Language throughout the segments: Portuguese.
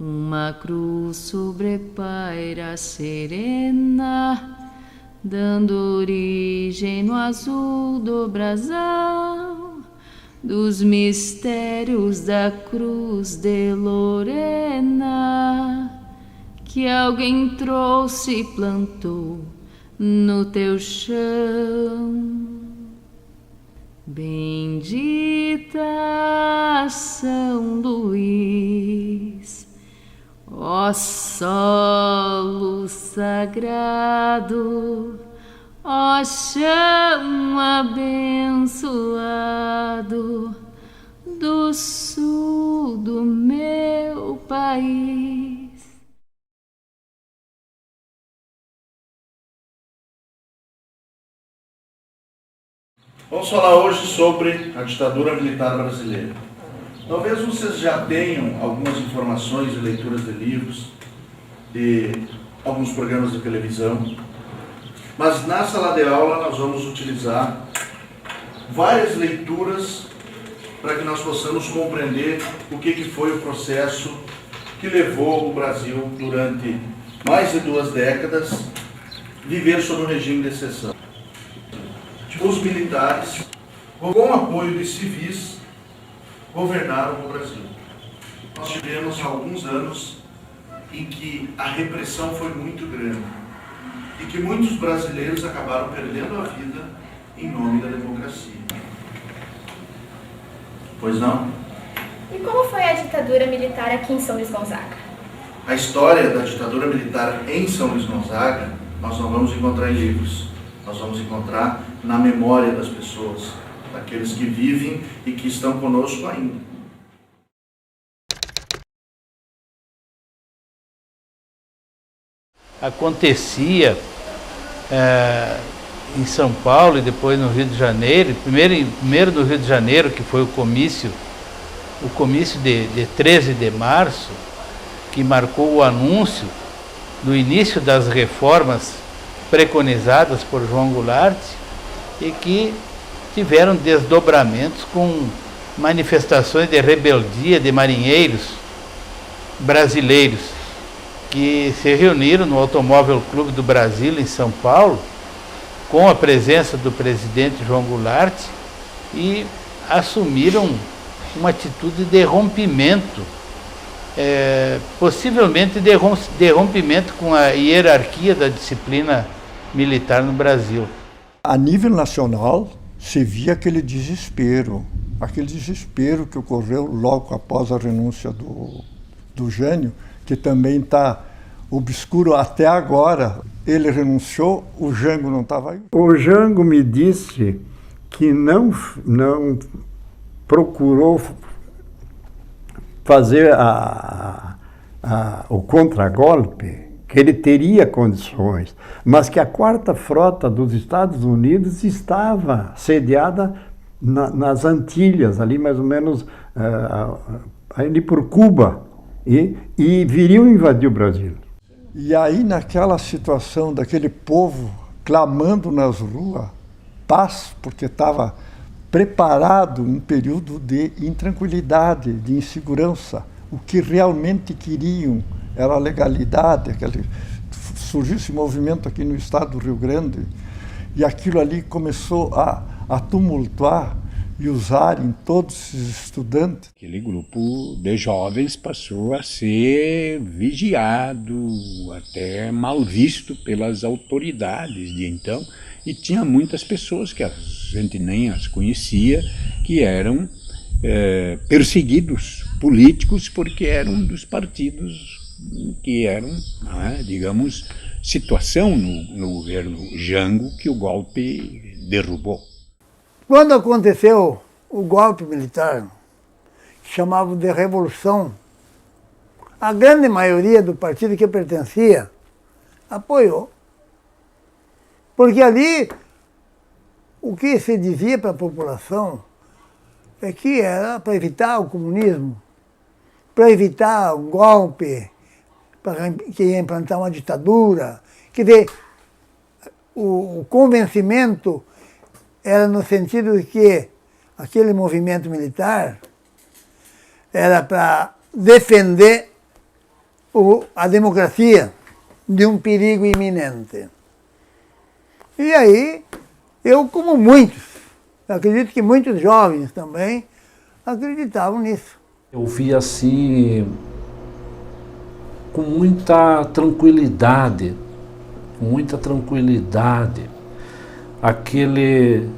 Uma cruz sobrepaira serena, dando origem no azul do brasão dos mistérios da cruz de Lorena, que alguém trouxe e plantou no teu chão. Bendita São Luís, ó solo sagrado, ó chão abençoado do sul do meu país. Vamos falar hoje sobre a ditadura militar brasileira. Talvez vocês já tenham algumas informações e leituras de livros, de alguns programas de televisão, mas na sala de aula nós vamos utilizar várias leituras para que nós possamos compreender o que foi o processo que levou o Brasil durante mais de 2 décadas a viver sob um regime de exceção. Os militares, com apoio de civis, governaram o Brasil. Nós tivemos alguns anos em que a repressão foi muito grande e que muitos brasileiros acabaram perdendo a vida em nome da democracia. Pois não? E como foi a ditadura militar aqui em São Luís Gonzaga? A história da ditadura militar em São Luís Gonzaga nós não vamos encontrar em livros. Nós vamos encontrar na memória das pessoas, daqueles que vivem e que estão conosco ainda. Acontecia em São Paulo e depois no Rio de Janeiro, primeiro no Rio de Janeiro, que foi o comício de 13 de março, que marcou o anúncio do início das reformas preconizadas por João Goulart e que tiveram desdobramentos com manifestações de rebeldia de marinheiros brasileiros que se reuniram no Automóvel Clube do Brasil, em São Paulo, com a presença do presidente João Goulart, e assumiram uma atitude de rompimento, possivelmente de rompimento com a hierarquia da disciplina militar no Brasil. A nível nacional, se via aquele desespero que ocorreu logo após a renúncia do Jânio, que também está obscuro até agora. Ele renunciou, o Jango não estava aí. O Jango me disse que não procurou fazer o contragolpe, que ele teria condições, mas que a 4ª Frota dos Estados Unidos estava sediada nas Antilhas, ali mais ou menos ali por Cuba, e viriam invadir o Brasil. E aí, naquela situação daquele povo clamando nas ruas, paz, porque estava preparado um período de intranquilidade, de insegurança. O que realmente queriam era a legalidade. Surgiu esse movimento aqui no estado do Rio Grande, e aquilo ali começou a tumultuar e usarem todos esses estudantes. Aquele grupo de jovens passou a ser vigiado, até mal visto pelas autoridades de então, e tinha muitas pessoas que a gente nem as conhecia, que eram perseguidos políticos porque eram dos partidos que eram, digamos, situação no governo Jango que o golpe derrubou. Quando aconteceu o golpe militar, que chamavam de Revolução, a grande maioria do partido que eu pertencia apoiou. Porque ali, o que se dizia para a população é que era para evitar o comunismo, para evitar o golpe, que ia implantar uma ditadura. Quer dizer, o convencimento era no sentido de que aquele movimento militar era para defender a democracia de um perigo iminente. E aí, eu, como muitos, acredito que muitos jovens também acreditavam nisso. Eu vi assim, com muita tranquilidade, aquele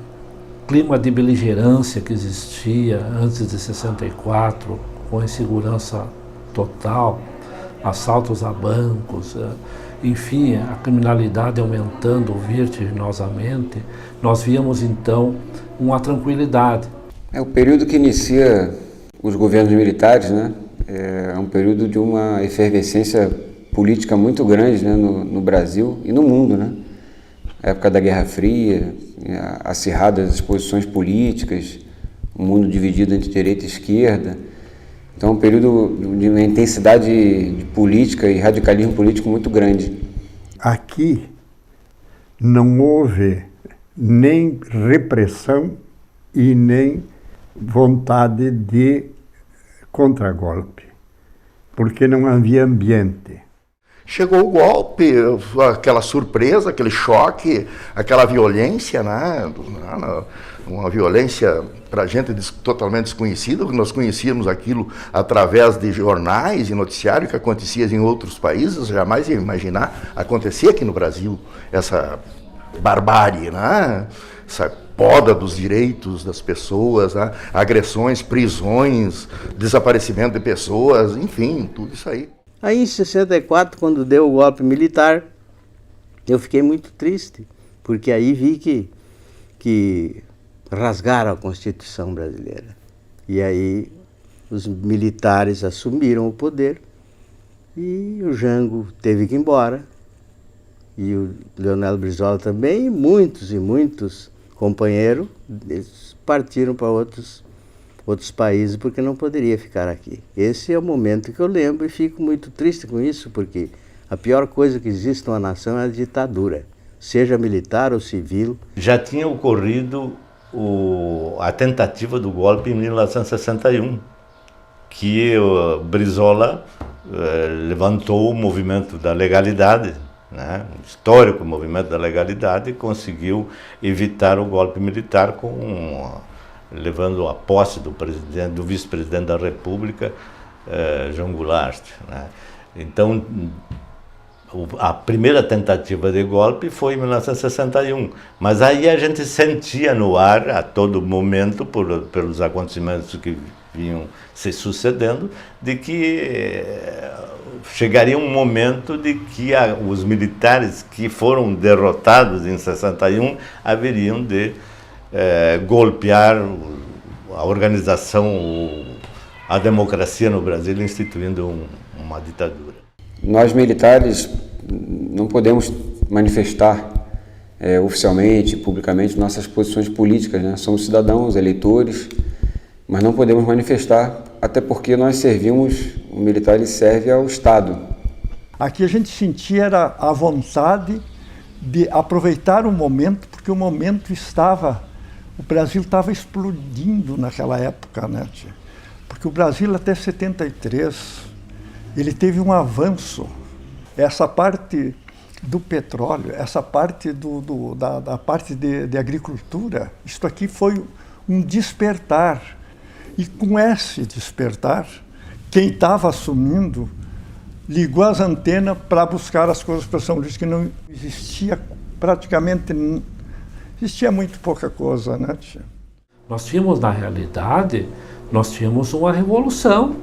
clima de beligerância que existia antes de 64, com insegurança total, assaltos a bancos, enfim, a criminalidade aumentando vertiginosamente, nós víamos então uma tranquilidade. É o período que inicia os governos militares, né? É um período de uma efervescência política muito grande, né, no Brasil e no mundo, né? A época da Guerra Fria, acirradas as posições políticas, um mundo dividido entre direita e esquerda. Então, é um período de uma intensidade de política e radicalismo político muito grande. Aqui não houve nem repressão e nem vontade de contragolpe, porque não havia ambiente. Chegou o golpe, aquela surpresa, aquele choque, aquela violência, né? Uma violência para gente totalmente desconhecida, porque nós conhecíamos aquilo através de jornais e noticiário que acontecia em outros países, jamais ia imaginar acontecer aqui no Brasil essa barbárie, né? Essa poda dos direitos das pessoas, né? Agressões, prisões, desaparecimento de pessoas, enfim, tudo isso aí. Aí em 64, quando deu o golpe militar, eu fiquei muito triste, porque aí vi que rasgaram a Constituição brasileira. E aí os militares assumiram o poder e o Jango teve que ir embora. E o Leonel Brizola também, e muitos companheiros, eles partiram para outros países porque não poderia ficar aqui. Esse é o momento que eu lembro e fico muito triste com isso, porque a pior coisa que existe numa nação é a ditadura, seja militar ou civil. Já tinha ocorrido a tentativa do golpe em 1961, que o Brizola levantou o movimento da legalidade, né? O histórico movimento da legalidade, e conseguiu evitar o golpe militar levando a posse do vice-presidente da República, João Goulart, né? Então, a primeira tentativa de golpe foi em 1961, mas aí a gente sentia no ar, a todo momento, pelos acontecimentos que vinham se sucedendo, de que chegaria um momento de que os militares que foram derrotados em 61 haveriam de golpear a organização, a democracia no Brasil, instituindo uma ditadura. Nós militares não podemos manifestar oficialmente, publicamente, nossas posições políticas, né? Somos cidadãos, eleitores, mas não podemos manifestar, até porque nós servimos, o militar ele serve ao Estado. Aqui a gente sentia a vontade de aproveitar o momento, porque o momento o Brasil estava explodindo naquela época, né, tia? Porque o Brasil até 73, ele teve um avanço. Essa parte do petróleo, essa parte da parte de agricultura, isto aqui foi um despertar. E com esse despertar, quem estava assumindo ligou as antenas para buscar as coisas para São Luís, que não existia praticamente, existia muito pouca coisa, né, tia? Nós tínhamos, na realidade, uma revolução,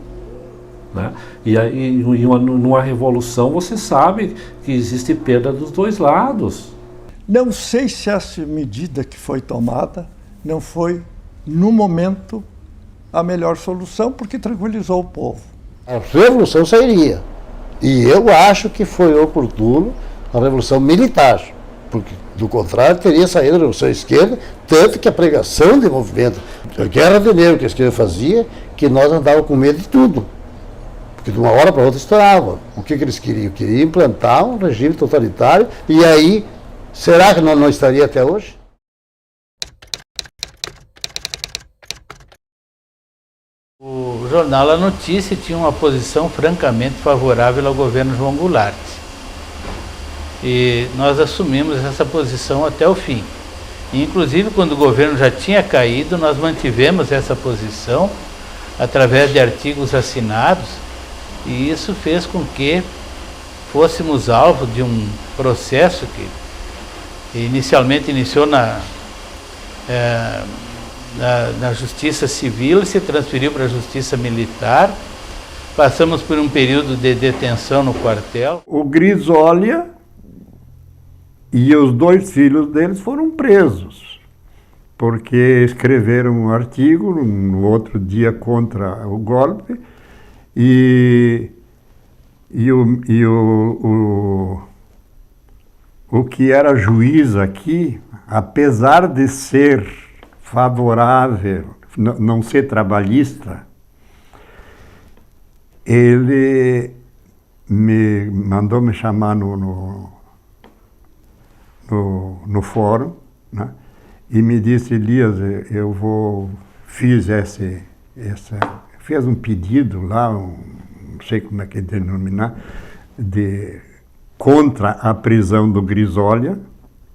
né? E numa revolução você sabe que existe perda dos dois lados. Não sei se essa medida que foi tomada não foi, no momento, a melhor solução, porque tranquilizou o povo. A revolução sairia. E eu acho que foi oportuno a revolução militar, porque, do contrário, teria saído a revolução esquerda, tanto que a pregação de movimento, a guerra de negro que a esquerda fazia, que nós andávamos com medo de tudo. Porque de uma hora para outra estourava. O que eles queriam? Queriam implantar um regime totalitário, e aí, será que não estaria até hoje? O jornal A Notícia tinha uma posição francamente favorável ao governo João Goulart. E nós assumimos essa posição até o fim. E, inclusive, quando o governo já tinha caído, nós mantivemos essa posição através de artigos assinados, e isso fez com que fôssemos alvo de um processo que inicialmente iniciou na Justiça Civil e se transferiu para a Justiça Militar. Passamos por um período de detenção no quartel. O Grisolha e os 2 filhos deles foram presos, porque escreveram um artigo no outro dia contra o golpe, e o que era juiz aqui, apesar de ser favorável, não ser trabalhista, ele mandou me chamar no fórum, né? E me disse: Elias, fez um pedido lá, não sei como é que denominar, contra a prisão do Grisolha.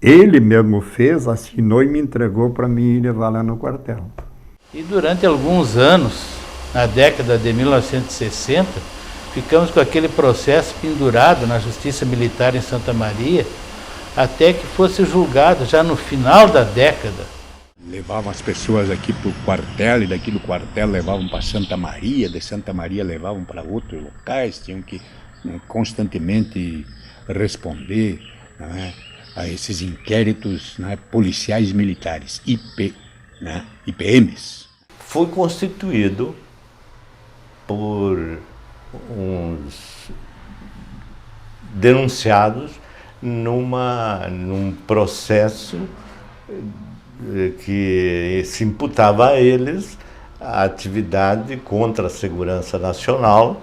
Ele mesmo fez, assinou e me entregou para mim levar lá no quartel. E durante alguns anos, na década de 1960, ficamos com aquele processo pendurado na Justiça Militar em Santa Maria, até que fosse julgado já no final da década. Levavam as pessoas aqui para o quartel, e daqui do quartel levavam para Santa Maria, de Santa Maria levavam para outros locais, tinham que constantemente responder, né, a esses inquéritos, né, policiais militares, IPMs. Foi constituído por uns denunciados num processo que se imputava a eles a atividade contra a segurança nacional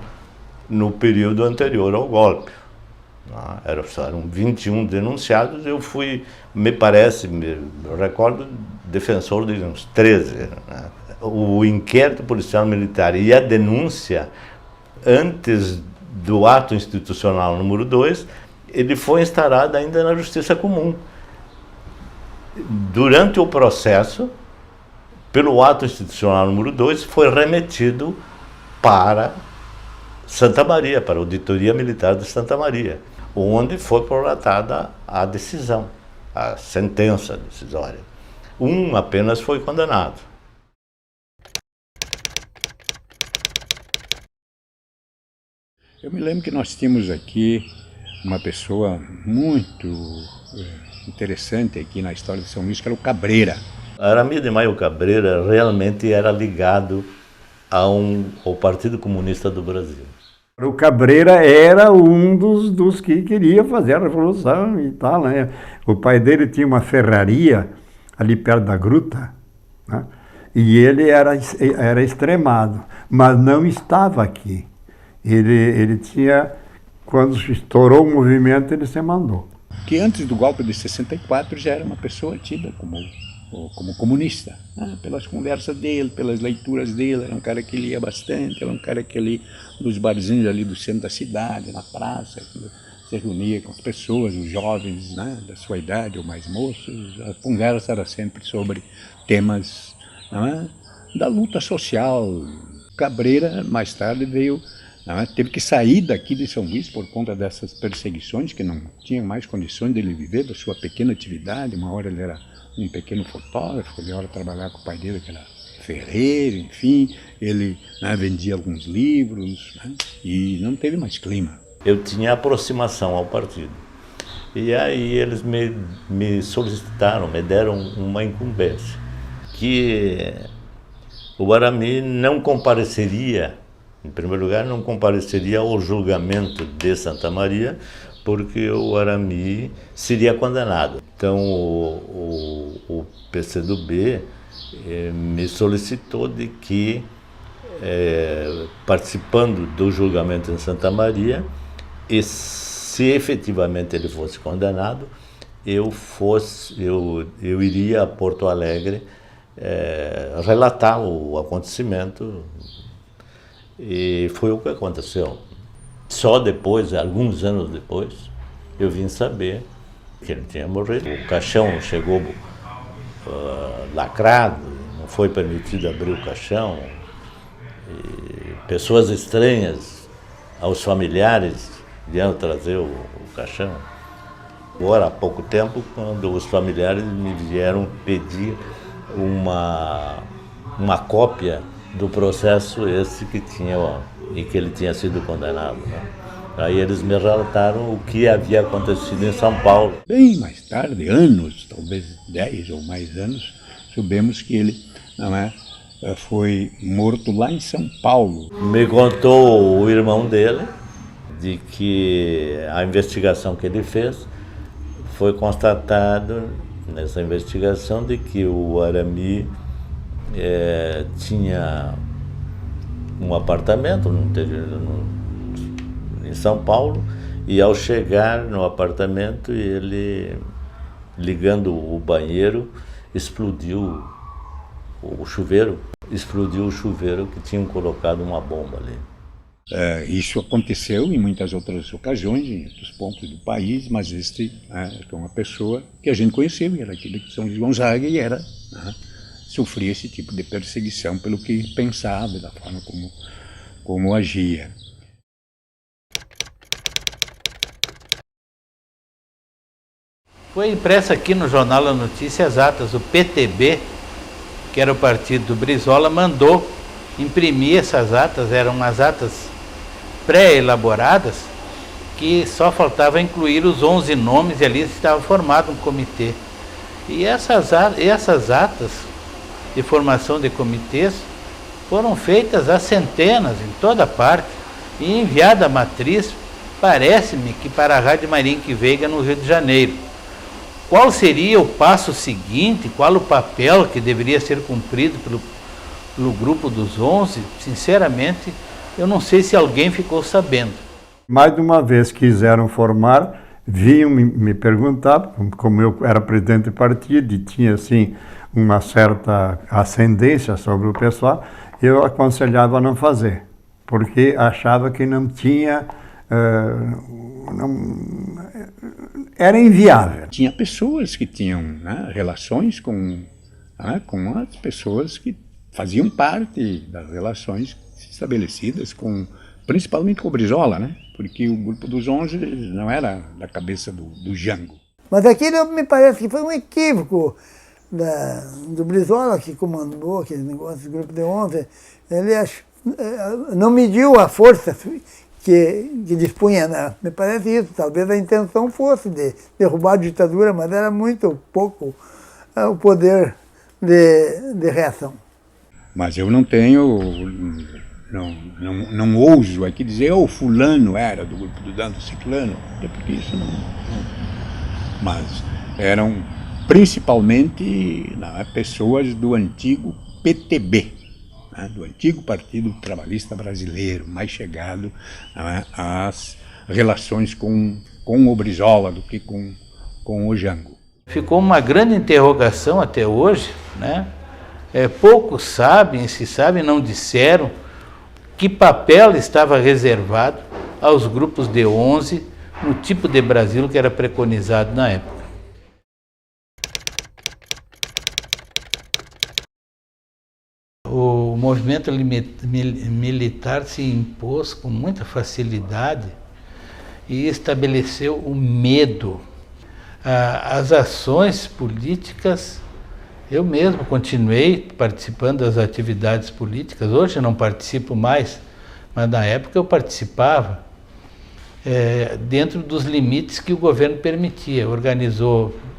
no período anterior ao golpe. Eram 21 denunciados, eu fui, me recordo, defensor de uns 13. Né? O inquérito policial militar e a denúncia, antes do ato institucional número 2, ele foi instaurado ainda na Justiça Comum. Durante o processo, pelo ato institucional número 2, foi remetido para Santa Maria, para a Auditoria Militar de Santa Maria, onde foi prolatada a decisão, a sentença decisória. Um apenas foi condenado. Eu me lembro que nós tínhamos aqui uma pessoa muito interessante aqui na história de São Luís, que era o Cabreira. Aramy de Maio Cabreira realmente era ligado ao Partido Comunista do Brasil. O Cabreira era um dos que queria fazer a revolução e tal, né? O pai dele tinha uma ferraria ali perto da gruta, né? E ele era extremado, mas não estava aqui. Ele tinha, quando estourou o movimento, ele se mandou. Que antes do golpe de 64 já era uma pessoa tida como comunista, né? Pelas conversas dele, pelas leituras dele. Era um cara que lia bastante, era um cara que ali nos barzinhos ali do centro da cidade, na praça, se reunia com as pessoas, os jovens, né, da sua idade ou mais moços. A conversa era sempre sobre temas, né, da luta social. Cabreira, mais tarde, teve que sair daqui de São Luís por conta dessas perseguições, que não tinha mais condições de ele viver da sua pequena atividade. Uma hora ele era um pequeno fotógrafo, ele era trabalhar com o pai dele, que era ferreiro, enfim. Ele, né, vendia alguns livros, né, e não teve mais clima. Eu tinha aproximação ao partido. E aí eles me solicitaram, me deram uma incumbência, que o Aramy não compareceria, em primeiro lugar, não compareceria ao julgamento de Santa Maria, porque o Aramy seria condenado. Então o PCdoB me solicitou de que, participando do julgamento em Santa Maria, e se efetivamente ele fosse condenado, eu iria a Porto Alegre relatar o acontecimento E foi o que aconteceu. Só depois, alguns anos depois, eu vim saber que ele tinha morrido. O caixão chegou lacrado, não foi permitido abrir o caixão. E pessoas estranhas aos familiares vieram trazer o caixão. Agora, há pouco tempo, quando os familiares me vieram pedir uma cópia do processo esse que tinha, em que ele tinha sido condenado, né? Aí eles me relataram o que havia acontecido em São Paulo. Bem mais tarde, anos, talvez 10 ou mais anos, soubemos que ele foi morto lá em São Paulo. Me contou o irmão dele de que a investigação que ele fez foi constatado nessa investigação de que o Aramy tinha um apartamento em São Paulo, e ao chegar no apartamento, ele, ligando o banheiro, explodiu o chuveiro que tinham colocado uma bomba ali. Isso aconteceu em muitas outras ocasiões, em outros pontos do país, mas este é uma pessoa que a gente conheceu, era aquele de São Gonzaga, e sofria esse tipo de perseguição pelo que pensava, da forma como agia. Foi impressa aqui no Jornal A Notícia as atas. O PTB, que era o partido do Brizola, mandou imprimir essas atas. Eram as atas pré-elaboradas, que só faltava incluir os 11 nomes, e ali estava formado um comitê. E essas atas de formação de comitês foram feitas a centenas em toda parte e enviada a matriz, parece-me que para a Rádio Marinque Veiga, no Rio de Janeiro. Qual seria o passo seguinte, qual o papel que deveria ser cumprido pelo grupo dos 11? Sinceramente, eu não sei se alguém ficou sabendo. Mais de uma vez quiseram formar, vinham me perguntar, como eu era presidente do partido e tinha assim uma certa ascendência sobre o pessoal, eu aconselhava a não fazer, porque achava que não tinha... era inviável. Tinha pessoas que tinham relações com as pessoas que faziam parte das relações estabelecidas, principalmente com o Brizola, né? Porque o grupo dos 11 não era da cabeça do Jango. Mas aquilo me parece que foi um equívoco do Brizola, que comandou aquele negócio, do grupo de 11. Ele não mediu a força que dispunha, né? Me parece isso. Talvez a intenção fosse de derrubar a ditadura, mas era muito pouco o poder de reação. Mas eu não tenho, não ouso aqui dizer, fulano era do grupo do Dando Ciclano, porque isso não. Mas eram principalmente pessoas do antigo PTB, do antigo Partido Trabalhista Brasileiro, mais chegado às relações com o Brizola do que com o Jango. Ficou uma grande interrogação até hoje, né? Poucos sabem, se sabem, não disseram que papel estava reservado aos grupos de 11 no tipo de Brasil que era preconizado na época. O movimento militar se impôs com muita facilidade e estabeleceu o medo. As ações políticas, eu mesmo continuei participando das atividades políticas, hoje não participo mais, mas na época eu participava dentro dos limites que o governo permitia.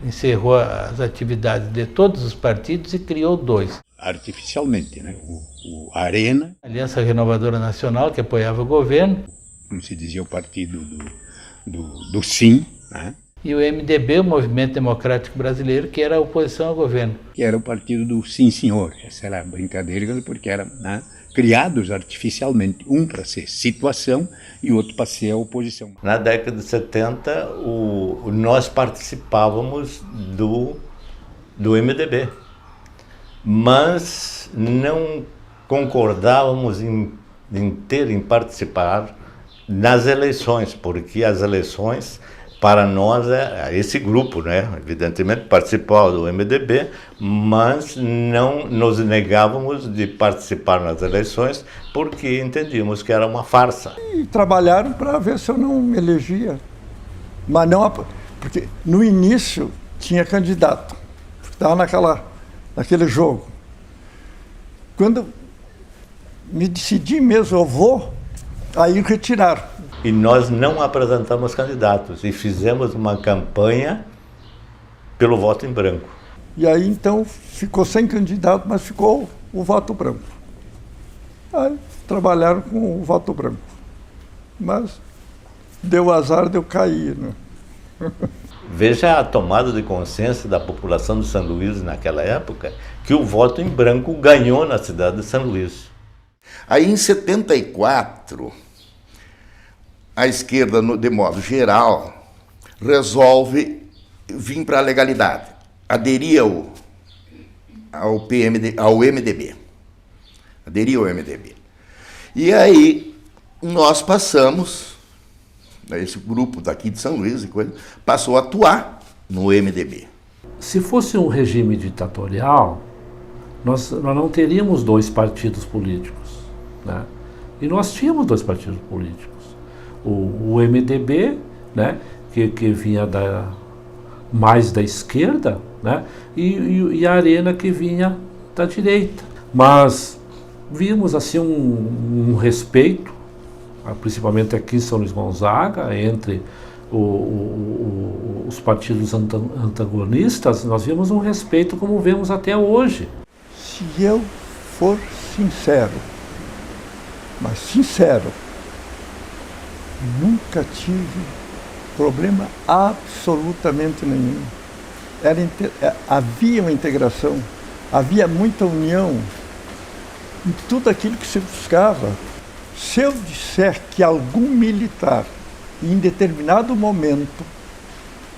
Encerrou as atividades de todos os partidos e criou 2. Artificialmente, né? O Arena, Aliança Renovadora Nacional, que apoiava o governo, como se dizia, o partido do Sim, né? E o MDB, o Movimento Democrático Brasileiro, que era a oposição ao governo. Que era o partido do Sim Senhor. Essa era a brincadeira, porque eram criados artificialmente, um para ser situação e outro para ser a oposição. Na década de 70, nós participávamos do MDB, mas não concordávamos em em ter, em participar nas eleições, porque as eleições, para nós, esse grupo, né, evidentemente, participava do MDB, mas não nos negávamos de participar nas eleições, porque entendíamos que era uma farsa. E trabalharam para ver se eu não me elegia. Mas não, porque no início tinha candidato, estava naquele jogo. Quando me decidi mesmo, eu vou, aí retiraram. E nós não apresentamos candidatos e fizemos uma campanha pelo voto em branco. E aí então ficou sem candidato, mas ficou o voto branco. Aí trabalharam com o voto branco. Mas deu azar de eu cair, né? Veja a tomada de consciência da população de São Luís naquela época, que o voto em branco ganhou na cidade de São Luís. Aí em 74, a esquerda, de modo geral, resolve vir para a legalidade, aderir ao MDB. Aderir ao MDB. E aí nós passamos, esse grupo daqui de São Luís, passou a atuar no MDB. Se fosse um regime ditatorial, nós não teríamos dois partidos políticos, né? E nós tínhamos dois partidos políticos. O MDB, né, que vinha mais da esquerda, né, e a Arena, que vinha da direita. Mas vimos assim um respeito, principalmente aqui em São Luís Gonzaga, entre os partidos antagonistas. Nós vimos um respeito como vemos até hoje. Se eu for sincero, mas sincero, nunca tive problema absolutamente nenhum. Havia uma integração, havia muita união em tudo aquilo que se buscava. Se eu disser que algum militar, em determinado momento,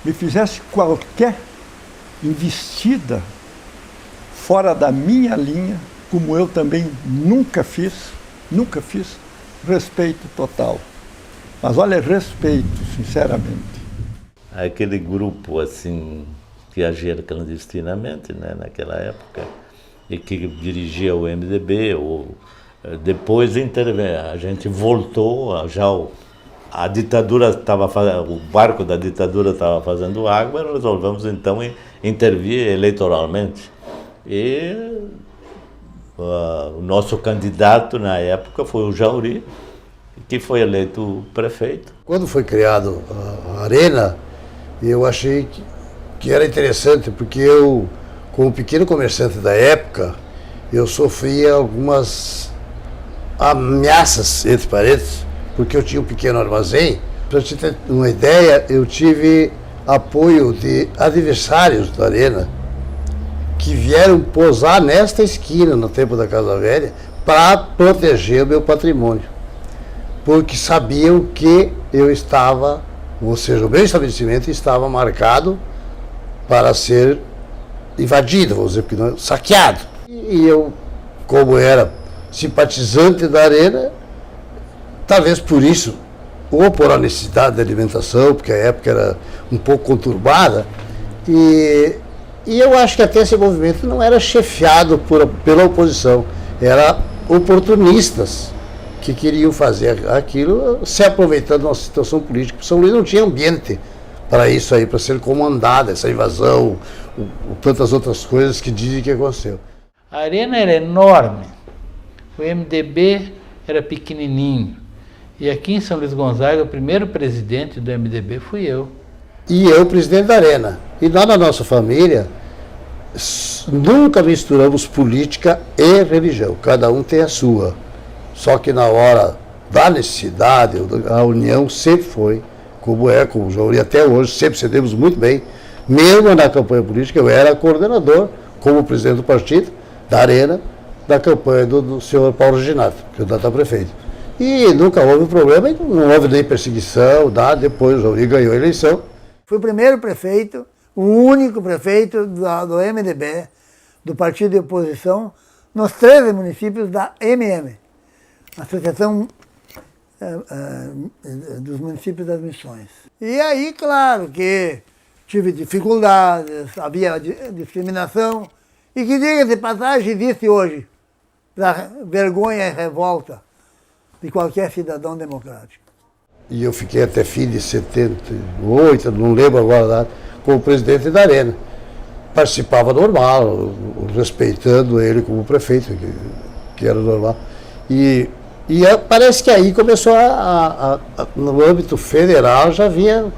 me fizesse qualquer investida fora da minha linha, como eu também nunca fiz, respeito total. Mas olha, respeito, sinceramente. Aquele grupo assim que agia clandestinamente, né, naquela época, e que dirigia o MDB, depois a gente voltou, a ditadura estava o barco da ditadura estava fazendo água, e resolvemos então intervir eleitoralmente. E o nosso candidato na época foi o Jauri, que foi eleito prefeito. Quando foi criado a Arena, eu achei que era interessante, porque eu, como pequeno comerciante da época, eu sofria algumas ameaças, entre parênteses, porque eu tinha um pequeno armazém. Para você ter uma ideia, eu tive apoio de adversários da Arena que vieram posar nesta esquina, no tempo da Casa Velha, para proteger o meu patrimônio. Porque sabiam que eu estava, ou seja, o meu estabelecimento estava marcado para ser invadido, vamos dizer, saqueado. E eu, como era simpatizante da Arena, talvez por isso, ou por a necessidade de alimentação, porque a época era um pouco conturbada, e eu acho que até esse movimento não era chefiado pela oposição, era oportunistas que queriam fazer aquilo se aproveitando de uma situação política. São Luís não tinha ambiente para isso aí, para ser comandada, essa invasão, tantas outras coisas que dizem que aconteceu. A Arena era enorme, o MDB era pequenininho. E aqui em São Luís Gonzaga, o primeiro presidente do MDB fui eu. E eu, presidente da Arena. E nós, na nossa família, nunca misturamos política e religião. Cada um tem a sua. Só que na hora da necessidade, a união sempre foi, como o Jauri até hoje, sempre cedemos muito bem. Mesmo na campanha política, eu era coordenador, como presidente do partido, da Arena, da campanha do senhor Paulo Reginato, candidato a prefeito. E nunca houve problema, não houve nem perseguição, nada. Depois o Jauri ganhou a eleição. Fui o primeiro prefeito, o único prefeito do MDB, do partido de oposição, nos 13 municípios da MM. Associação dos Municípios das Missões. E aí, claro que tive dificuldades, havia discriminação, e que, diga de passagem, existe hoje, para vergonha e revolta de qualquer cidadão democrático. E eu fiquei até fim de 78, não lembro agora, como presidente da Arena. Participava normal, respeitando ele como prefeito, que era normal. E parece que aí começou no âmbito federal já vinha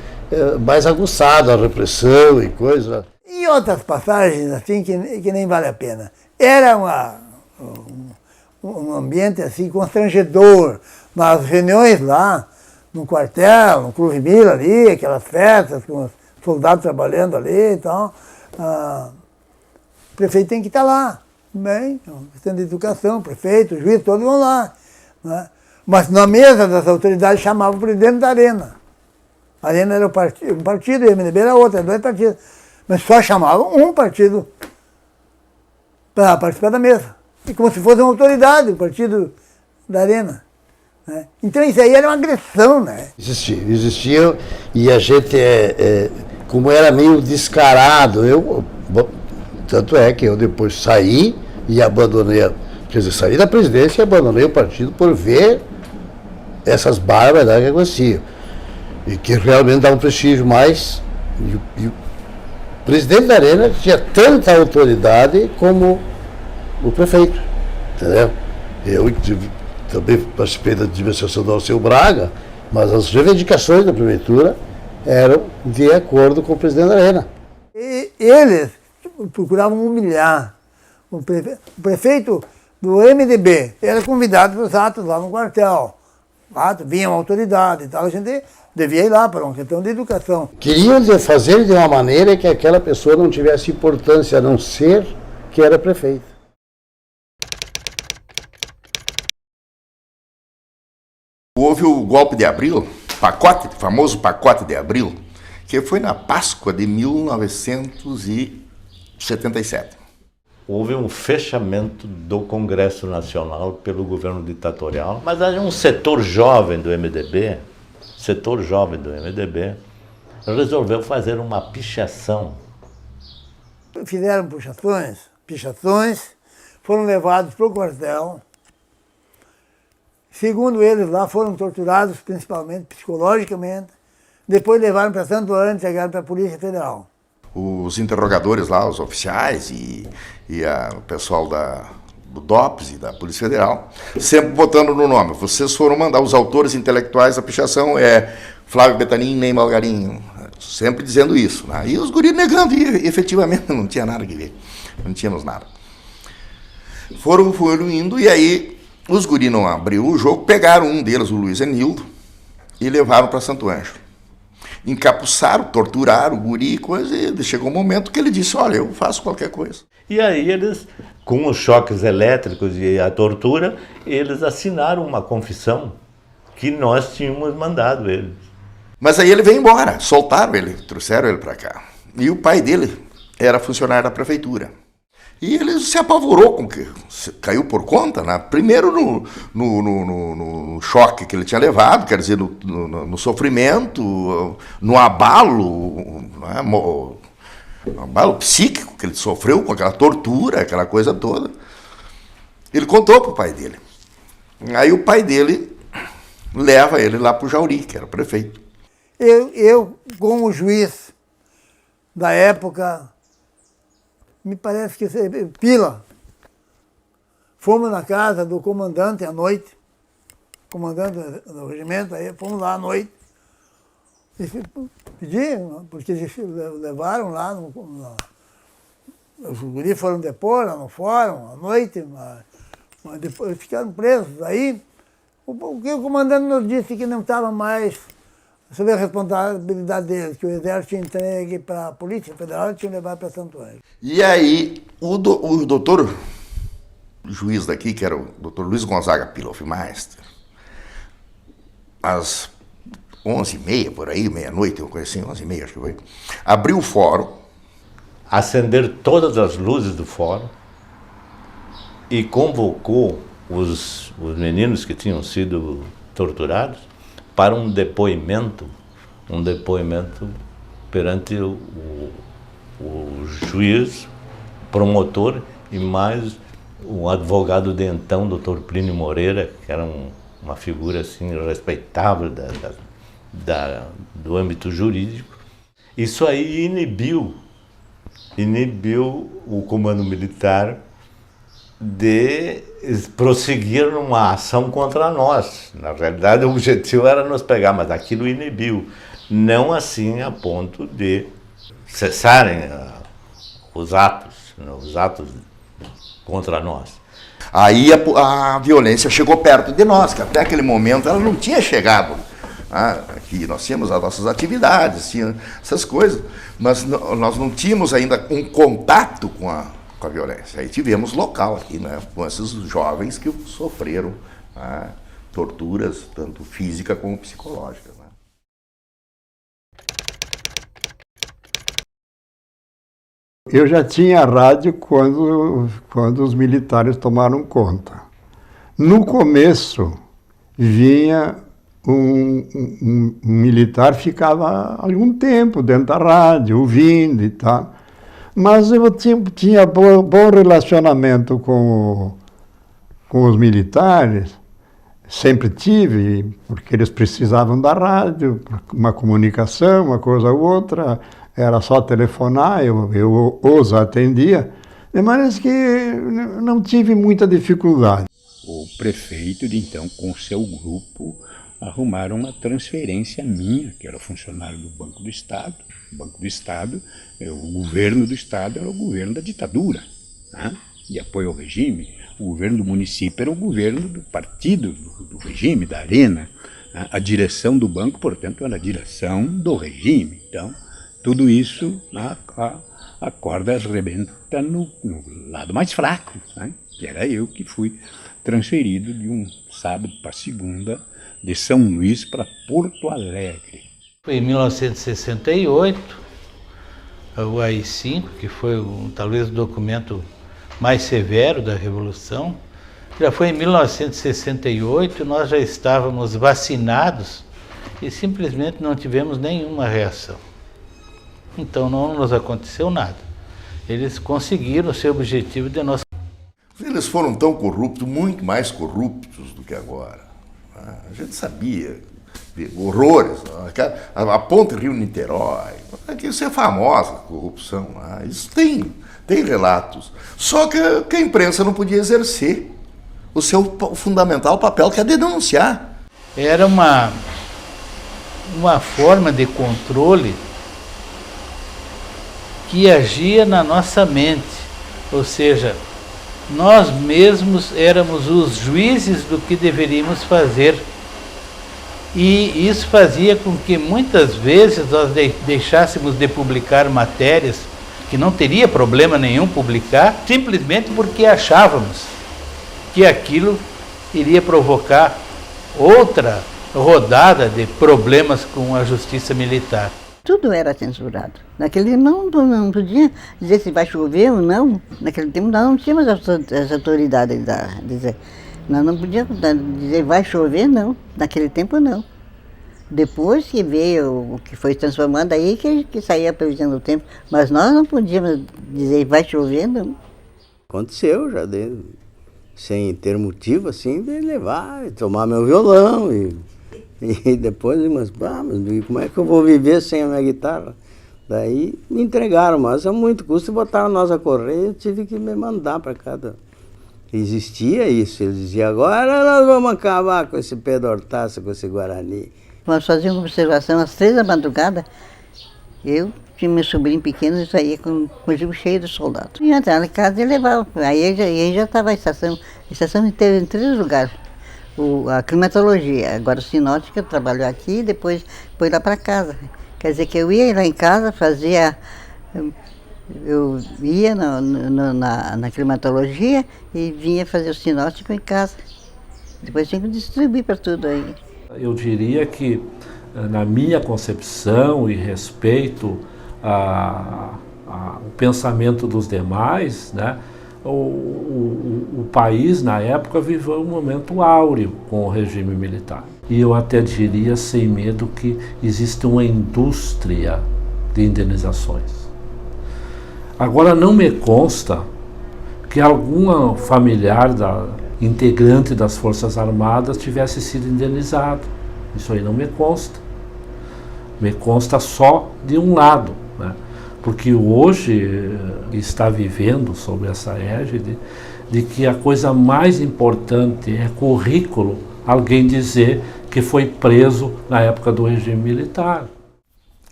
mais aguçado a repressão e coisa. E outras passagens assim que nem vale a pena. Era um ambiente assim constrangedor. Nas reuniões lá, no quartel, no Clube Mila ali, aquelas festas com os soldados trabalhando ali e tal. O prefeito tem que estar lá. Bem, questão de educação, prefeito, o juiz, todos vão lá. Né? Mas na mesa das autoridades chamava o presidente da Arena. A Arena era um partido e o MDB era outro, eram 2 partidos. Mas só chamavam um partido para participar da mesa. E como se fosse uma autoridade, o partido da Arena. Né? Então isso aí era uma agressão, né? Existia e a gente, como era meio descarado, tanto é que eu depois saí e abandonei, quer dizer, saí da presidência e abandonei o partido por ver essas barbaridades que aconteciam. E que realmente dá um prestígio mais. E o presidente da Arena tinha tanta autoridade como o prefeito, entendeu? Eu também participei da administração do Alceu Braga, mas as reivindicações da prefeitura eram de acordo com o presidente da Arena. E eles procuravam humilhar. O prefeito do MDB era convidado para os atos lá no quartel. Vinha uma autoridade e tal, a gente devia ir lá para uma questão de educação. Queriam fazer de uma maneira que aquela pessoa não tivesse importância, a não ser que era prefeito. Houve o golpe de abril, famoso pacote de abril, que foi na Páscoa de 1977. Houve um fechamento do Congresso Nacional pelo governo ditatorial, mas há um setor jovem do MDB, resolveu fazer uma pichação. Fizeram pichações, foram levados para o quartel. Segundo eles lá, foram torturados principalmente psicologicamente. Depois levaram para Santo Antônio e chegaram para a Polícia Federal. Os interrogadores lá, os oficiais e o pessoal do DOPS e da Polícia Federal, sempre botando no nome. Vocês foram mandar os autores intelectuais da pichação, Flávio Betanin e Ney Malgarinho, sempre dizendo isso. Né? E os guris negando, e efetivamente não tinha nada que ver, não tínhamos nada. Foram indo, e aí os guris não abriu o jogo, pegaram um deles, o Luiz Enildo, e levaram para Santo Anjo. Encapuçaram, torturaram o guri e coisa, e chegou um momento que ele disse, olha, eu faço qualquer coisa. E aí eles, com os choques elétricos e a tortura, eles assinaram uma confissão que nós tínhamos mandado eles. Mas aí ele veio embora, soltaram ele, trouxeram ele para cá. E o pai dele era funcionário da prefeitura. E ele se apavorou com que caiu por conta, né? Primeiro no choque que ele tinha levado, quer dizer, no sofrimento, no abalo, né? No abalo psíquico que ele sofreu com aquela tortura, aquela coisa toda. Ele contou para o pai dele. Aí o pai dele leva ele lá para o Jauri, que era prefeito. Eu, como juiz da época, me parece que Pila, fomos na casa do comandante à noite, comandante do regimento, aí fomos lá à noite, e pedi, porque eles levaram lá, os guris foram depor lá no fórum à noite, mas depois ficaram presos. Aí o comandante nos disse que não estava mais sob a responsabilidade deles, que o Exército tinha entregue para a Polícia Federal e tinha levado para Santo Antônio. E aí, o doutor juiz daqui, que era o doutor Luiz Gonzaga Pilofmeister, às 11h30, por aí, meia-noite, eu conheci, 11h30, acho que foi, abriu o fórum. Acender todas as luzes do fórum e convocou os meninos que tinham sido torturados para um depoimento perante o juiz, promotor e mais o advogado de então, Dr. Plínio Moreira, que era uma figura assim respeitável do âmbito jurídico. Isso aí inibiu o comando militar de prosseguir numa ação contra nós. Na realidade, o objetivo era nos pegar, mas aquilo inibiu. Não assim a ponto de cessarem os atos contra nós. Aí a violência chegou perto de nós, que até aquele momento ela não tinha chegado. Aqui nós tínhamos as nossas atividades, tinha essas coisas, mas nós não tínhamos ainda um contato com a violência. Aí tivemos local aqui, né, com esses jovens que sofreram torturas, tanto física como psicológica. Né. Eu já tinha rádio quando os militares tomaram conta. No começo, vinha um militar, ficava algum tempo dentro da rádio, ouvindo e tal. Mas eu tinha bom relacionamento com os militares, sempre tive, porque eles precisavam da rádio, uma comunicação, uma coisa ou outra. Era só telefonar, eu os atendia, de maneira que não tive muita dificuldade. O prefeito, de então, com seu grupo, arrumaram uma transferência minha, que era funcionário do Banco do Estado. O Banco do Estado, o governo do Estado era o governo da ditadura, né? De apoio ao regime. O governo do município era o governo do partido, do regime, da Arena. A direção do banco, portanto, era a direção do regime. Então, tudo isso, a corda arrebenta no lado mais fraco, né? Que era eu que fui transferido de um sábado para segunda de São Luís para Porto Alegre. Foi em 1968, o AI-5, que foi talvez o documento mais severo da Revolução. Já foi em 1968, nós já estávamos vacinados e simplesmente não tivemos nenhuma reação. Então não nos aconteceu nada. Eles conseguiram o seu objetivo de nós. Eles foram tão corruptos, muito mais corruptos do que agora. A gente sabia horrores. A ponte Rio-Niterói, isso é famosa, corrupção. Isso tem relatos. Só que a imprensa não podia exercer o seu fundamental papel, que é denunciar. Era uma forma de controle que agia na nossa mente, ou seja, nós mesmos éramos os juízes do que deveríamos fazer. E isso fazia com que muitas vezes nós deixássemos de publicar matérias que não teria problema nenhum publicar, simplesmente porque achávamos que aquilo iria provocar outra rodada de problemas com a justiça militar. Tudo era censurado. Naquele tempo não podia dizer se vai chover ou não. Naquele tempo nós não tínhamos essa autoridade de dizer. Nós não podíamos dizer vai chover, não. Naquele tempo não. Depois que veio o que foi transformando, aí que saía a previsão do tempo. Mas nós não podíamos dizer vai chover, não. Aconteceu já, sem ter motivo assim, de levar e tomar meu violão e depois, mas como é que eu vou viver sem a minha guitarra? Daí me entregaram, mas a muito custo, botaram nós a correr, eu tive que me mandar para cada. Existia isso, eles diziam, agora nós vamos acabar com esse Pedro Hortácio, com esse Guarani. Nós fazíamos observação às 3 da madrugada, eu tinha meu sobrinho pequeno e saía com o jibo cheio de soldados. Ia entrar na casa e levava, aí já estava a estação inteira em 3 lugares. A climatologia, agora o sinótica trabalhou aqui e depois foi lá para casa. Quer dizer que eu ia lá em casa, eu ia na climatologia e vinha fazer o sinótico em casa. Depois tinha que distribuir para tudo aí. Eu diria que, na minha concepção e respeito ao pensamento dos demais, né, o país, na época, viveu um momento áureo com o regime militar. E eu até diria, sem medo, que existe uma indústria de indenizações. Agora, não me consta que algum familiar integrante das Forças Armadas tivesse sido indenizado. Isso aí não me consta. Me consta só de um lado, né? Porque hoje está vivendo sob essa égide de que a coisa mais importante é currículo, alguém dizer que foi preso na época do regime militar.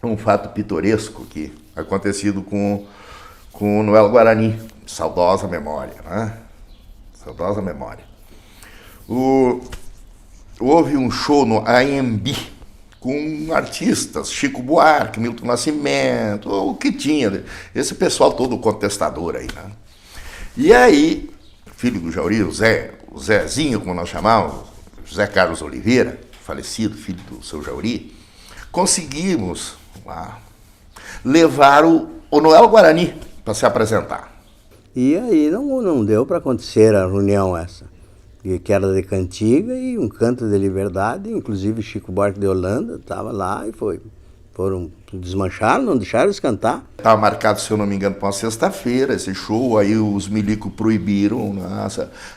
Um fato pitoresco que acontecido com o Noel Guarani, saudosa memória, né? Saudosa memória. Houve um show no AMB com artistas, Chico Buarque, Milton Nascimento, o que tinha, esse pessoal todo contestador aí, né? E aí, filho do Jauri, o Zezinho, como nós chamávamos, José Carlos Oliveira, falecido, filho do seu Jauri, conseguimos lá levar o Noel Guarani para se apresentar. E aí não deu para acontecer a reunião essa, que era de cantiga e um canto de liberdade, inclusive Chico Buarque de Holanda estava lá e foram desmancharam, não deixaram eles cantar. Estava marcado, se eu não me engano, para uma sexta-feira esse show, aí os milicos proibiram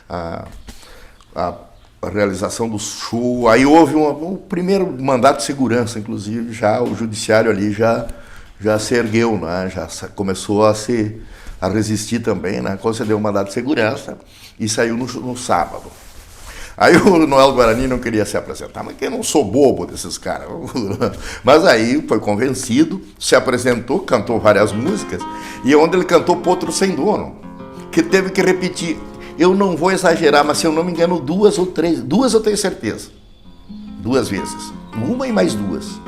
a realização do show, aí houve um primeiro mandato de segurança, inclusive já o judiciário ali já se ergueu, né? Já começou a resistir também, né? Concedeu um mandato de segurança e saiu no sábado. Aí o Noel Guarani não queria se apresentar, mas que eu não sou bobo desses caras. Mas aí foi convencido, se apresentou, cantou várias músicas, e onde ele cantou Potro Sem Dono, que teve que repetir, eu não vou exagerar, mas se eu não me engano, duas eu tenho certeza, 2 vezes, uma e mais 2,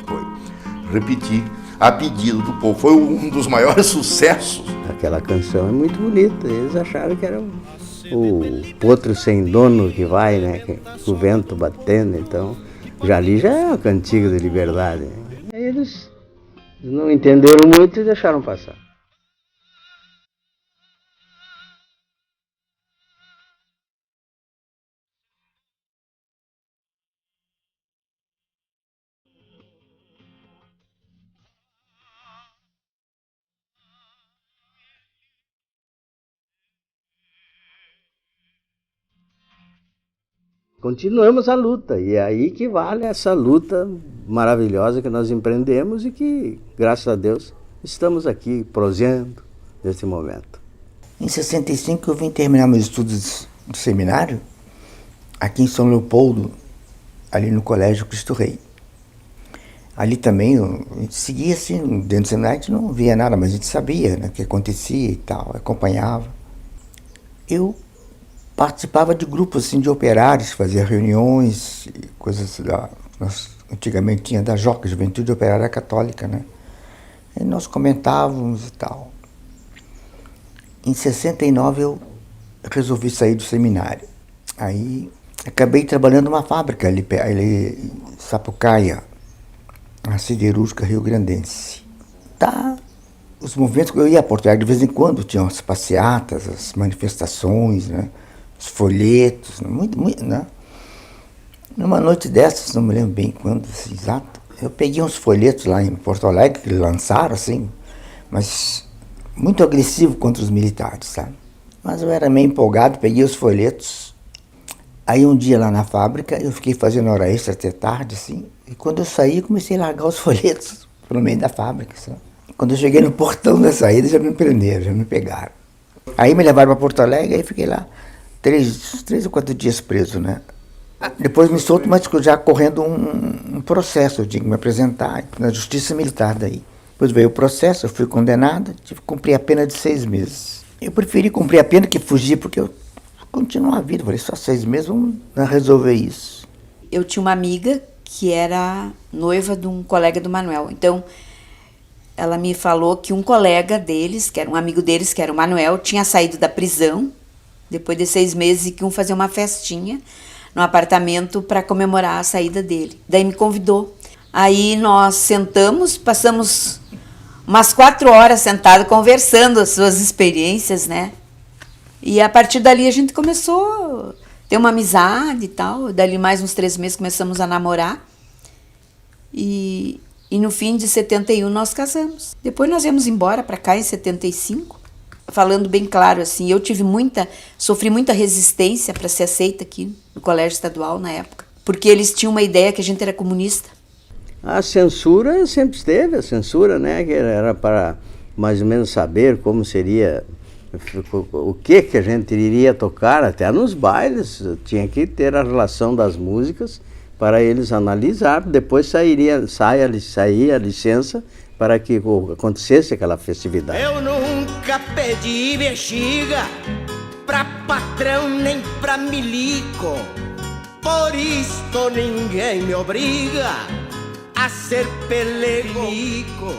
foi, repetir a pedido do povo, foi um dos maiores sucessos. Aquela canção é muito bonita, eles acharam que era o potro sem dono que vai, né, com o vento batendo, então já ali já é uma cantiga de liberdade. Aí eles não entenderam muito e deixaram passar. Continuamos a luta, e é aí que vale essa luta maravilhosa que nós empreendemos e que, graças a Deus, estamos aqui prosseando nesse momento. Em 65 eu vim terminar meus estudos do seminário, aqui em São Leopoldo, ali no Colégio Cristo Rei. Ali também, a gente seguia assim, dentro do seminário a gente não via nada, mas a gente sabia, né, o que acontecia e tal, acompanhava. Eu participava de grupos assim, de operários, fazia reuniões, coisas nós antigamente tinha da JOCA, Juventude Operária Católica, né? E nós comentávamos e tal. Em 69 eu resolvi sair do seminário. Aí acabei trabalhando numa fábrica ali em Sapucaia, a siderúrgica rio-grandense. Tá, os movimentos, eu ia a Porto Alegre de vez em quando, tinham as passeatas, as manifestações, né? Os folhetos, muito, né? Numa noite dessas, não me lembro bem quando, assim, exato, eu peguei uns folhetos lá em Porto Alegre que lançaram, assim, mas muito agressivo contra os militares, sabe? Mas eu era meio empolgado, peguei os folhetos. Aí um dia lá na fábrica, eu fiquei fazendo hora extra até tarde, assim, e quando eu saí, comecei a largar os folhetos pelo meio da fábrica, sabe? Quando eu cheguei no portão da saída, já me prenderam, já me pegaram. Aí me levaram para Porto Alegre, aí fiquei lá 3 ou 4 dias preso, né? Depois me solto, mas já correndo um processo, eu tinha que me apresentar na Justiça Militar daí. Depois veio o processo, eu fui condenado, tive que cumprir a pena de 6 meses. Eu preferi cumprir a pena que fugir, porque eu continuo a vida, falei, só 6 meses, vamos resolver isso. Eu tinha uma amiga que era noiva de um colega do Manuel, então ela me falou que um colega deles, que era um amigo deles, que era o Manuel, tinha saído da prisão, depois de 6 meses, e que iam fazer uma festinha no apartamento para comemorar a saída dele. Daí me convidou. Aí nós sentamos, passamos umas 4 horas sentados conversando as suas experiências, né? E a partir dali a gente começou a ter uma amizade e tal. Dali mais uns 3 meses começamos a namorar. E no fim de 71 nós casamos. Depois nós íamos embora para cá em 75. Falando bem claro, assim, eu sofri muita resistência para ser aceita aqui no colégio estadual na época. Porque eles tinham uma ideia que a gente era comunista. A censura sempre esteve, a censura, né, que era para mais ou menos saber como seria, o que a gente iria tocar, até nos bailes, tinha que ter a relação das músicas para eles analisar, depois saía a licença para que acontecesse aquela festividade. Eu nunca pedi bexiga pra patrão nem pra milico, por isto ninguém me obriga a ser pelego,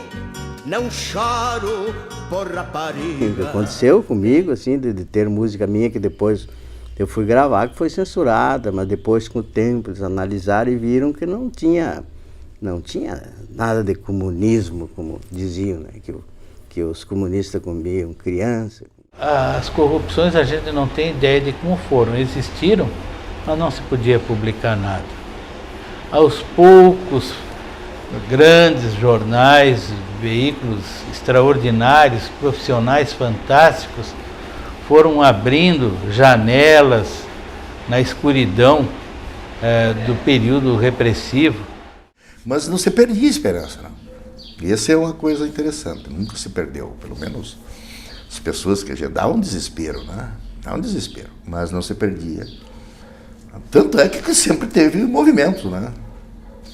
não choro por rapariga. O que aconteceu comigo, assim, de ter música minha que depois eu fui gravar, que foi censurada, mas depois com o tempo eles analisaram e viram que não tinha nada de comunismo, como diziam, né? Que os comunistas comiam criança. As corrupções a gente não tem ideia de como foram, existiram, mas não se podia publicar nada. Aos poucos, grandes jornais, veículos extraordinários, profissionais fantásticos, foram abrindo janelas na escuridão do período repressivo. Mas não se perdia a esperança, não. E essa é uma coisa interessante, nunca se perdeu, pelo menos as pessoas que já davam desespero, né? Davam desespero, mas não se perdia. Tanto é que sempre teve movimento, né?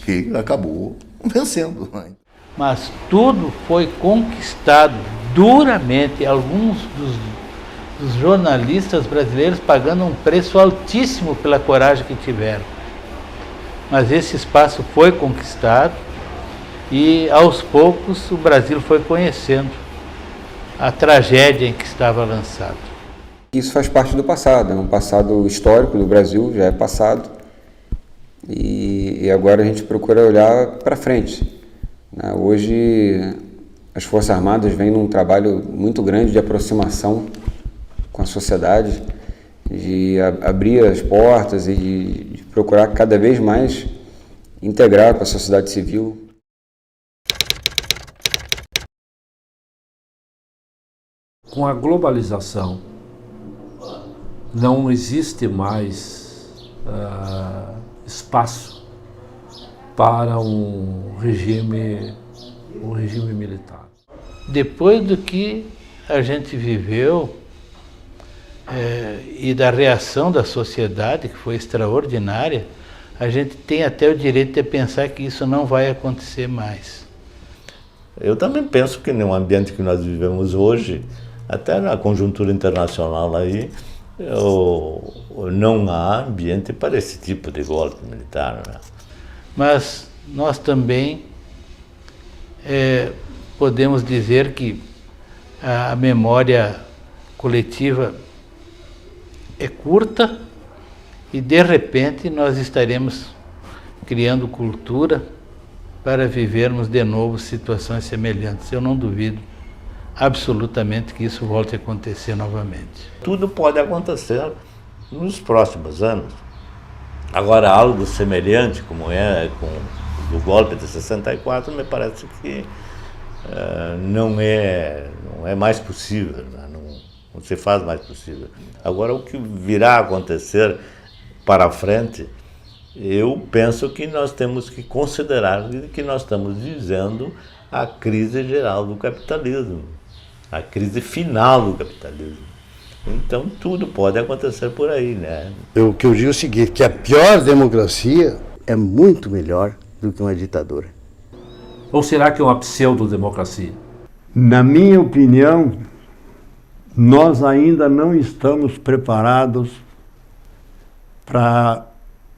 Que acabou vencendo. Né? Mas tudo foi conquistado duramente, alguns dos jornalistas brasileiros pagando um preço altíssimo pela coragem que tiveram. Mas esse espaço foi conquistado e, aos poucos, o Brasil foi conhecendo a tragédia em que estava lançado. Isso faz parte do passado, é um passado histórico do Brasil, já é passado. E agora a gente procura olhar para frente. Hoje, as Forças Armadas vêm num trabalho muito grande de aproximação com a sociedade, de abrir as portas e de procurar cada vez mais integrar com a sociedade civil. Com a globalização, não existe mais espaço para um regime militar. Depois do que a gente viveu, e da reação da sociedade, que foi extraordinária, a gente tem até o direito de pensar que isso não vai acontecer mais. Eu também penso que no ambiente que nós vivemos hoje, até na conjuntura internacional aí, não há ambiente para esse tipo de golpe militar. Né? Mas nós também podemos dizer que a memória coletiva é curta e, de repente, nós estaremos criando cultura para vivermos de novo situações semelhantes. Eu não duvido absolutamente que isso volte a acontecer novamente. Tudo pode acontecer nos próximos anos. Agora, algo semelhante, como é com o golpe de 64, me parece que não é mais possível, né? Não se faz mais possível. Agora, o que virá a acontecer para frente, eu penso que nós temos que considerar que nós estamos vivendo a crise geral do capitalismo, a crise final do capitalismo. Então, tudo pode acontecer por aí, né? O que eu digo é o seguinte, que a pior democracia é muito melhor do que uma ditadura. Ou será que é uma pseudo-democracia? Na minha opinião, nós ainda não estamos preparados para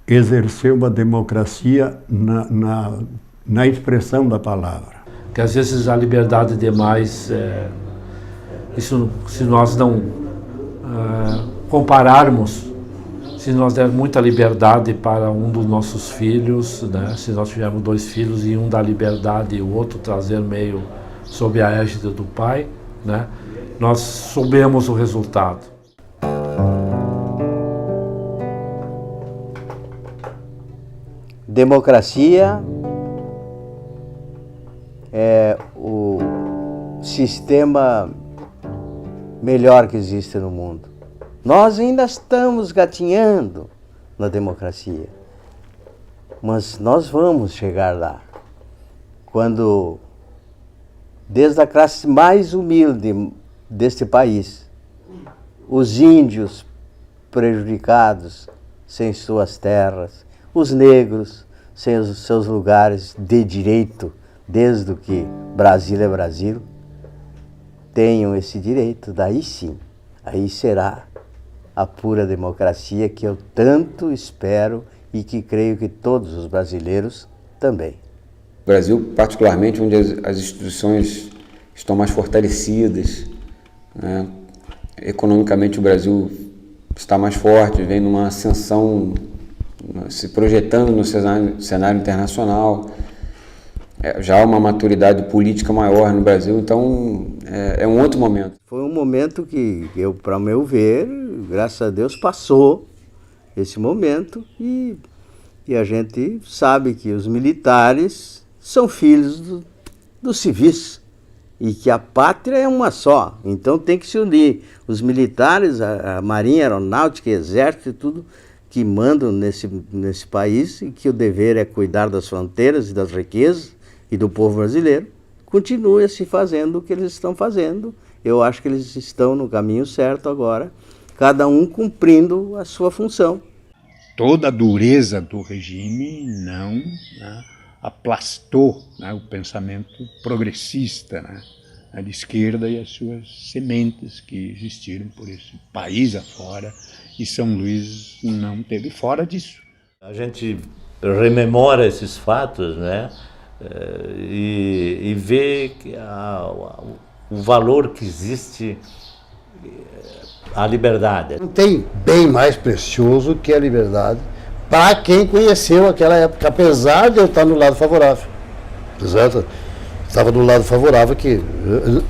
exercer uma democracia na expressão da palavra. Que às vezes a liberdade demais, isso se nós não compararmos, se nós dermos muita liberdade para um dos nossos filhos, né? Se nós tivermos 2 filhos e um dá liberdade e o outro trazer meio sob a égide do pai, né? Nós soubemos o resultado. democracia é o sistema melhor que existe no mundo. Nós ainda estamos gatinhando na democracia, mas nós vamos chegar lá. Quando, desde a classe mais humilde deste país, os índios prejudicados sem suas terras, os negros sem os seus lugares de direito, desde que Brasil é Brasil, tenham esse direito, daí sim, aí será a pura democracia que eu tanto espero e que creio que todos os brasileiros também. O Brasil, particularmente, onde as instituições estão mais fortalecidas, né? Economicamente o Brasil está mais forte, vem numa ascensão, se projetando no cenário internacional, já há uma maturidade política maior no Brasil, então é um outro momento. Foi um momento que eu, para meu ver, graças a Deus, passou esse momento e a gente sabe que os militares são filhos dos civis e que a pátria é uma só, então tem que se unir. Os militares, a Marinha, a Aeronáutica, Exército, tudo que mandam nesse país e que o dever é cuidar das fronteiras e das riquezas e do povo brasileiro, continue se fazendo o que eles estão fazendo. Eu acho que eles estão no caminho certo agora, cada um cumprindo a sua função. Toda a dureza do regime não aplastou o pensamento progressista de esquerda e as suas sementes que existiram por esse país afora, e São Luís não teve fora disso. A gente rememora esses fatos, né? E vê que o valor que existe à liberdade. Não tem bem mais precioso que a liberdade para quem conheceu aquela época, apesar de eu estar no lado favorável. Exato? Estava do lado favorável, que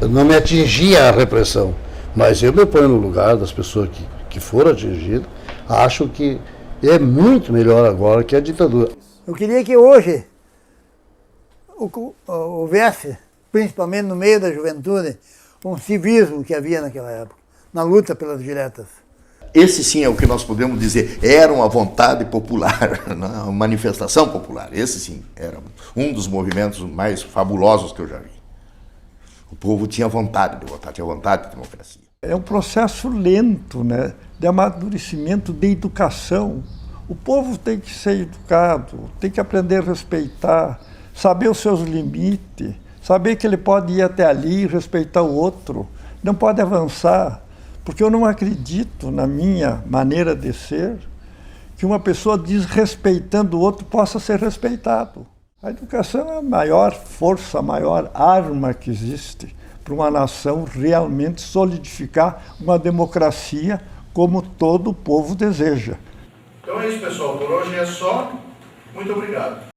não me atingia a repressão, mas eu me ponho no lugar das pessoas que foram atingidas. Acho que é muito melhor agora que a ditadura. Eu queria que hoje houvesse, principalmente no meio da juventude, um civismo que havia naquela época, na luta pelas diretas. Esse sim é o que nós podemos dizer, era uma vontade popular, uma manifestação popular. Esse sim era um dos movimentos mais fabulosos que eu já vi. O povo tinha vontade de votar, tinha vontade de democracia. É um processo lento, né, de amadurecimento, de educação. O povo tem que ser educado, tem que aprender a respeitar, saber os seus limites, saber que ele pode ir até ali e respeitar o outro, não pode avançar. Porque eu não acredito, na minha maneira de ser, que uma pessoa desrespeitando o outro possa ser respeitado. A educação é a maior força, a maior arma que existe para uma nação realmente solidificar uma democracia como todo o povo deseja. Então é isso, pessoal. Por hoje é só. Muito obrigado.